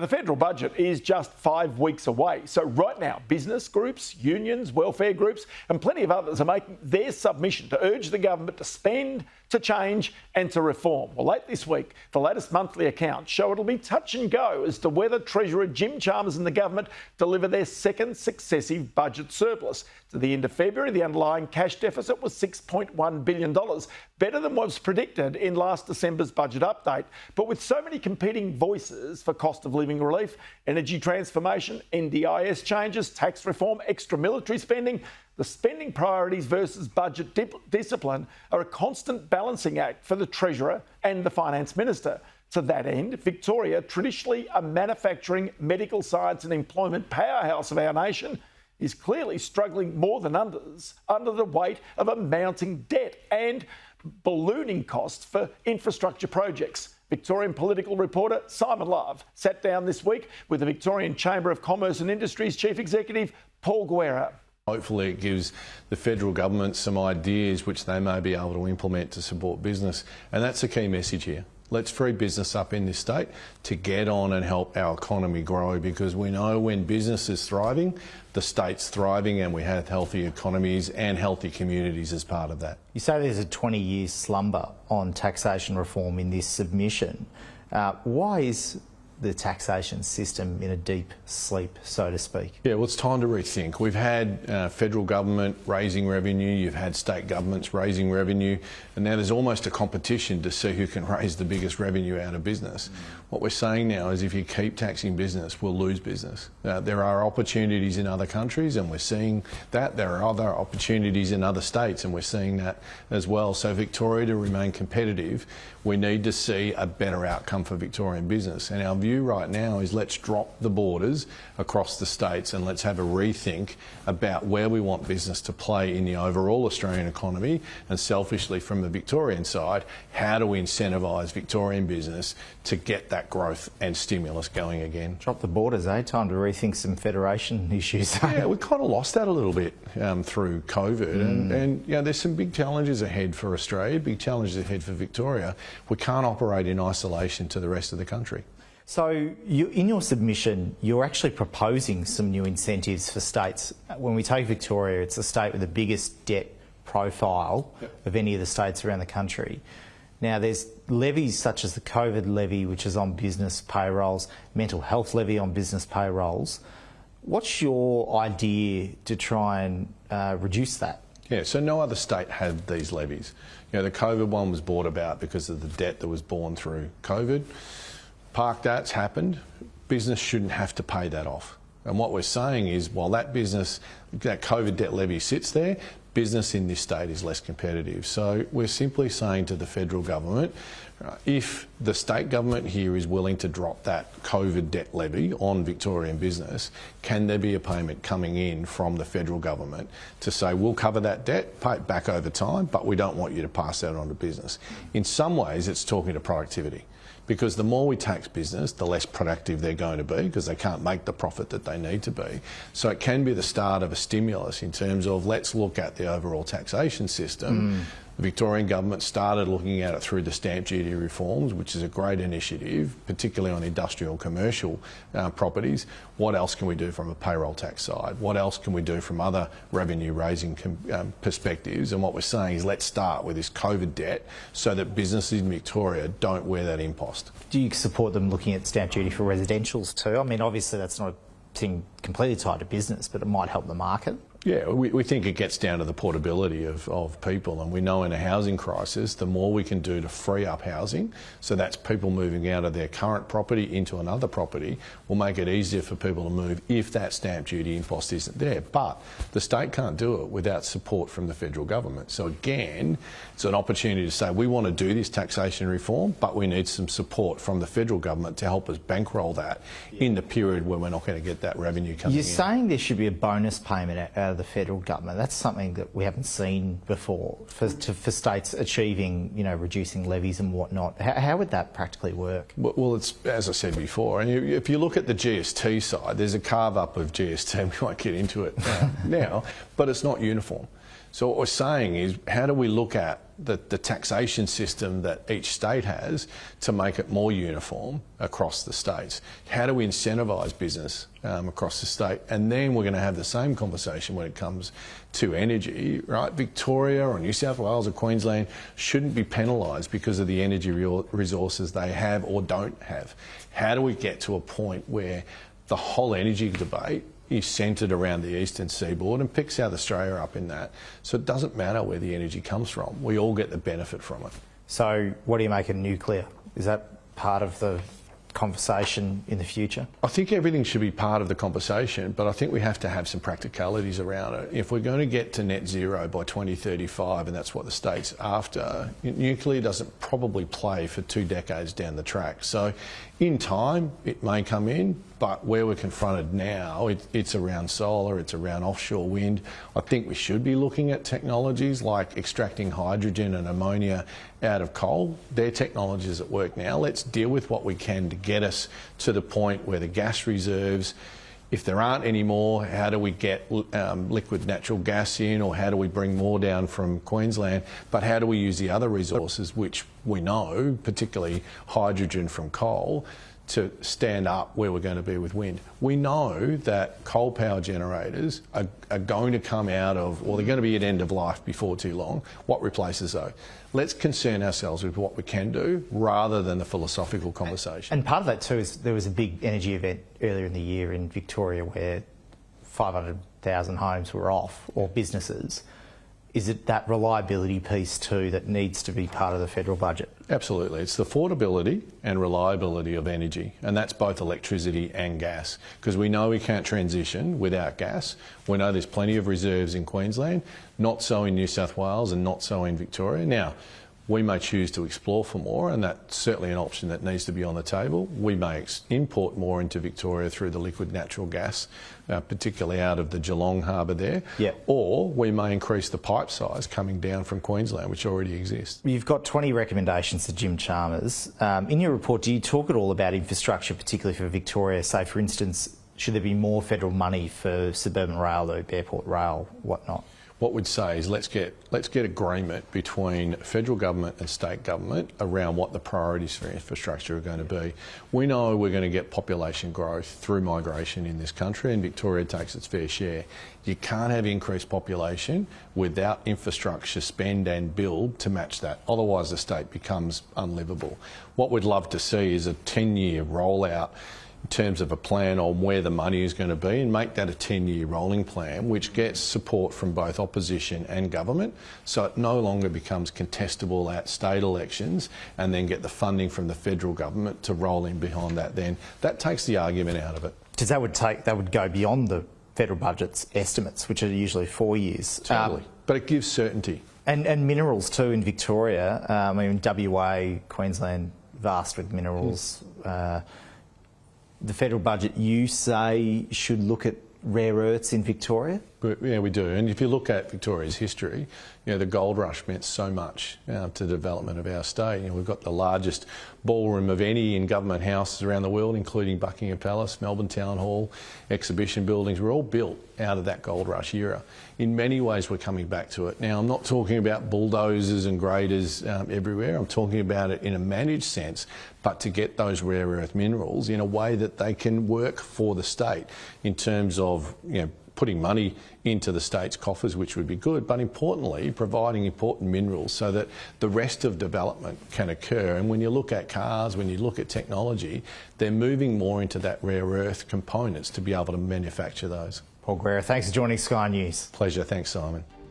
The federal budget is just 5 weeks away. So right now, business groups, unions, welfare groups and plenty of others are making their submission to urge the government to spend, to change and to reform. Well, late this week, the latest monthly accounts show it'll be touch and go as to whether Treasurer Jim Chalmers and the government deliver their second successive budget surplus. To the end of February, the underlying cash deficit was $6.1 billion, better than was predicted in last December's budget update. But with so many competing voices for cost of living relief, energy transformation, NDIS changes, tax reform, extra military spending, the spending priorities versus budget discipline are a constant balancing act for the Treasurer and the Finance Minister. To that end, Victoria, traditionally a manufacturing, medical science and employment powerhouse of our nation, is clearly struggling more than others under the weight of a mounting debt and ballooning costs for infrastructure projects. Victorian political reporter Simon Love sat down this week with the Victorian Chamber of Commerce and Industry's Chief Executive, Paul Guerra. Hopefully it gives the federal government some ideas which they may be able to implement to support business. And that's the key message here. Let's free business up in this state to get on and help our economy grow, because we know when business is thriving, the state's thriving, and we have healthy economies and healthy communities as part of that. You say there's a 20-year slumber on taxation reform in this submission. Why is the taxation system in a deep sleep, so to speak? Yeah, well, it's time to rethink. We've had federal government raising revenue, you've had state governments raising revenue, and now there's almost a competition to see who can raise the biggest revenue out of business. What we're saying now is if you keep taxing business, we'll lose business. There are opportunities in other countries, and we're seeing that. There are other opportunities in other states, and we're seeing that as well. So Victoria, to remain competitive, we need to see a better outcome for Victorian business. And our view right now is let's drop the borders across the states and let's have a rethink about where we want business to play in the overall Australian economy, and selfishly from the Victorian side, how do we incentivise Victorian business to get that growth and stimulus going again. Drop the borders, eh? Time to rethink some federation issues. Yeah, we kind of lost that a little bit through COVID, and you know, there's some big challenges ahead for Australia, big challenges ahead for Victoria. We can't operate in isolation to the rest of the country. So in your submission, you're actually proposing some new incentives for states. When we take Victoria, it's the state with the biggest debt profile of any of the states around the country. Now, there's levies such as the COVID levy, which is on business payrolls, mental health levy on business payrolls. What's your idea to try and reduce that? Yeah, so no other state had these levies. You know, the COVID one was brought about because of the debt that was born through COVID. Park that's happened, business shouldn't have to pay that off. And what we're saying is, while that COVID debt levy sits there, business in this state is less competitive. So we're simply saying to the federal government, if the state government here is willing to drop that COVID debt levy on Victorian business, can there be a payment coming in from the federal government to say, we'll cover that debt, pay it back over time, but we don't want you to pass that on to business. In some ways, it's talking to productivity. Because the more we tax business, the less productive they're going to be, because they can't make the profit that they need to be. So it can be the start of a stimulus in terms of let's look at the overall taxation system. The Victorian government started looking at it through the stamp duty reforms, which is a great initiative, particularly on industrial and commercial properties. What else can we do from a payroll tax side? What else can we do from other revenue raising perspectives? And what we're saying is let's start with this COVID debt so that businesses in Victoria don't wear that impost. Do you support them looking at stamp duty for residentials too? I mean, obviously that's not a thing completely tied to business, but it might help the market. Yeah, we think it gets down to the portability of people, and we know in a housing crisis, the more we can do to free up housing, so that's people moving out of their current property into another property, will make it easier for people to move if that stamp duty impost isn't there. But the state can't do it without support from the federal government. So again, it's an opportunity to say we want to do this taxation reform, but we need some support from the federal government to help us bankroll that in the period where we're not going to get that revenue coming in. You're saying there should be a bonus payment out of the federal government. That's something that we haven't seen before for states achieving, you know, reducing levies and whatnot. How would that practically work? Well, it's as I said before, and if you look at the GST side, there's a carve up of GST. We won't get into it now, but it's not uniform. So what we're saying is, how do we look at the taxation system that each state has to make it more uniform across the states. How do we incentivise business across the state? And then we're going to have the same conversation when it comes to energy, right? Victoria or New South Wales or Queensland shouldn't be penalised because of the energy resources they have or don't have. How do we get to a point where the whole energy debate is centred around the eastern seaboard and pick South Australia up in that? So it doesn't matter where the energy comes from. We all get the benefit from it. So what do you make of nuclear? Is that part of the conversation in the future? I think everything should be part of the conversation, but I think we have to have some practicalities around it. If we're going to get to net zero by 2035, and that's what the state's after, nuclear doesn't probably play for 2 decades down the track. So in time, it may come in, but where we're confronted now, it's around solar, it's around offshore wind. I think we should be looking at technologies like extracting hydrogen and ammonia out of coal. They're technologies that work now. Let's deal with what we can to get us to the point where the gas reserves, if there aren't any more, how do we get liquid natural gas in, or how do we bring more down from Queensland? But how do we use the other resources, which we know, particularly hydrogen from coal, to stand up where we're going to be with wind? We know that coal power generators are going to come out of, or they're going to be at end of life before too long. What replaces those? Let's concern ourselves with what we can do rather than the philosophical conversation. And part of that too is there was a big energy event earlier in the year in Victoria where 500,000 homes were off, or businesses. Is it that reliability piece too that needs to be part of the federal budget? Absolutely. It's the affordability and reliability of energy, and that's both electricity and gas, because we know we can't transition without gas. We know there's plenty of reserves in Queensland, not so in New South Wales and not so in Victoria. Now, we may choose to explore for more, and that's certainly an option that needs to be on the table. We may import more into Victoria through the liquid natural gas, particularly out of the Geelong harbour there. Yep. Or we may increase the pipe size coming down from Queensland, which already exists. You've got 20 recommendations to Jim Chalmers. In your report, do you talk at all about infrastructure, particularly for Victoria? Say, for instance, should there be more federal money for suburban rail loop, airport rail, whatnot? What we'd say is let's get agreement between federal government and state government around what the priorities for infrastructure are going to be. We know we're going to get population growth through migration in this country, and Victoria takes its fair share. You can't have increased population without infrastructure spend and build to match that. Otherwise the state becomes unlivable. What we'd love to see is a 10-year rollout in terms of a plan on where the money is going to be, and make that a 10-year rolling plan which gets support from both opposition and government, so it no longer becomes contestable at state elections, and then get the funding from the federal government to roll in behind that. Then that takes the argument out of it. Because that would go beyond the federal budget's estimates, which are usually 4 years. Totally. But it gives certainty. And minerals too in Victoria. I mean, WA, Queensland, vast with minerals. The federal budget, you say, should look at rare earths in Victoria? Yeah, we do. And if you look at Victoria's history, the gold rush meant so much to the development of our state. We've got the largest ballroom of any in government houses around the world, including Buckingham Palace, Melbourne Town Hall, exhibition buildings. Were all built out of that gold rush era. In many ways, we're coming back to it. Now, I'm not talking about bulldozers and graders everywhere. I'm talking about it in a managed sense, but to get those rare earth minerals in a way that they can work for the state in terms of, putting money into the state's coffers, which would be good, but importantly, providing important minerals so that the rest of development can occur. And when you look at cars, when you look at technology, they're moving more into that rare earth components to be able to manufacture those. Paul Guerra, thanks for joining Sky News. Pleasure. Thanks, Simon.